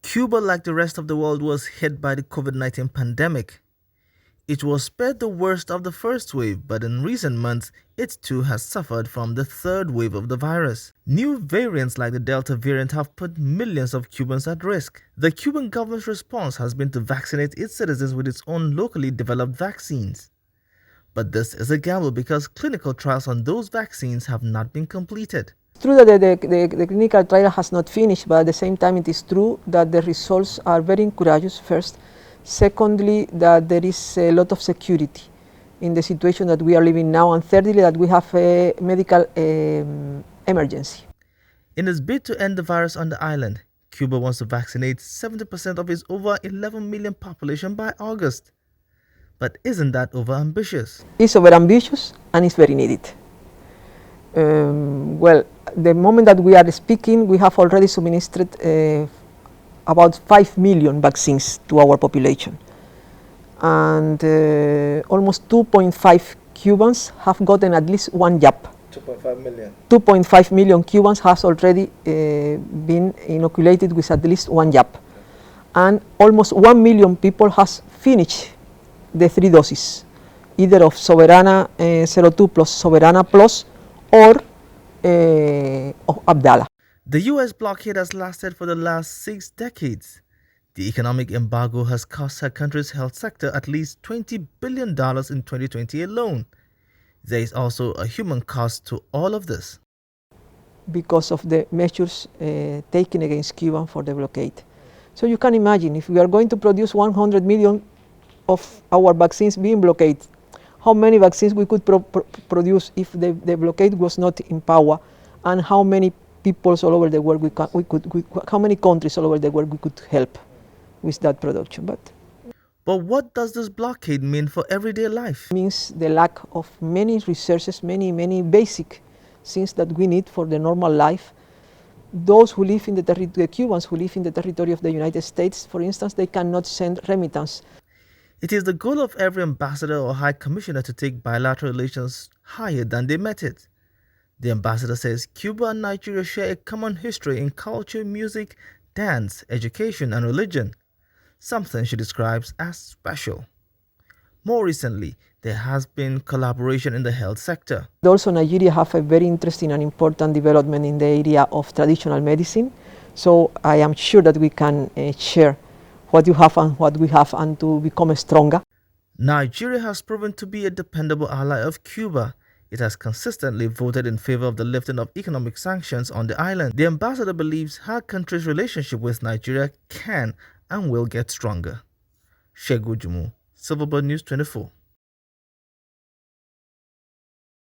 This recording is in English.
Cuba, like the rest of the world, was hit by the COVID-19 pandemic. It was spared the worst of the first wave, but in recent months, it too has suffered from the third wave of the virus. New variants like the Delta variant have put millions of Cubans at risk. The Cuban government's response has been to vaccinate its citizens with its own locally developed vaccines. But this is a gamble because clinical trials on those vaccines have not been completed. It's true that the clinical trial has not finished, but at the same time it is true that the results are very encouraging, first. Secondly, that there is a lot of security in the situation that we are living now. And thirdly, that we have a medical emergency. In its bid to end the virus on the island, Cuba wants to vaccinate 70% of its over 11 million population by August. But isn't that overambitious? It's overambitious and it's very needed. Well, the moment that we are speaking, we have already administered about 5 million vaccines to our population. And almost 2.5 Cubans have gotten at least one jab. 2.5 million. 2.5 million Cubans has already been inoculated with at least one jab. And almost 1 million people has finished the 3 doses, either of Soberana 02 plus Soberana Plus or of Abdala. The U.S. blockade has lasted for the last 6 decades. The economic embargo has cost her country's health sector at least $20 billion in 2020 alone. There is also a human cost to all of this. Because of the measures taken against Cuba for the blockade. So you can imagine, if we are going to produce 100 million of our vaccines being blockaded, how many vaccines we could produce if the blockade was not in power, and how many people all over the world how many countries all over the world we could help with that production. But what does this blockade mean for everyday life? It means the lack of many resources, many basic things that we need for the normal life. Those who live in the Cubans who live in the territory of the United States, for instance, they cannot send remittance. It is the goal of every ambassador or high commissioner to take bilateral relations higher than they met it. The ambassador says Cuba and Nigeria share a common history in culture, music, dance, education, and religion, something she describes as special. More recently, there has been collaboration in the health sector. Also, Nigeria have a very interesting and important development in the area of traditional medicine. So I am sure that we can share what you have and what we have, and to become stronger. Nigeria has proven to be a dependable ally of Cuba. It has consistently voted in favor of the lifting of economic sanctions on the island. The ambassador believes her country's relationship with Nigeria can and will get stronger. Segun Ojumu, Silverbird News 24.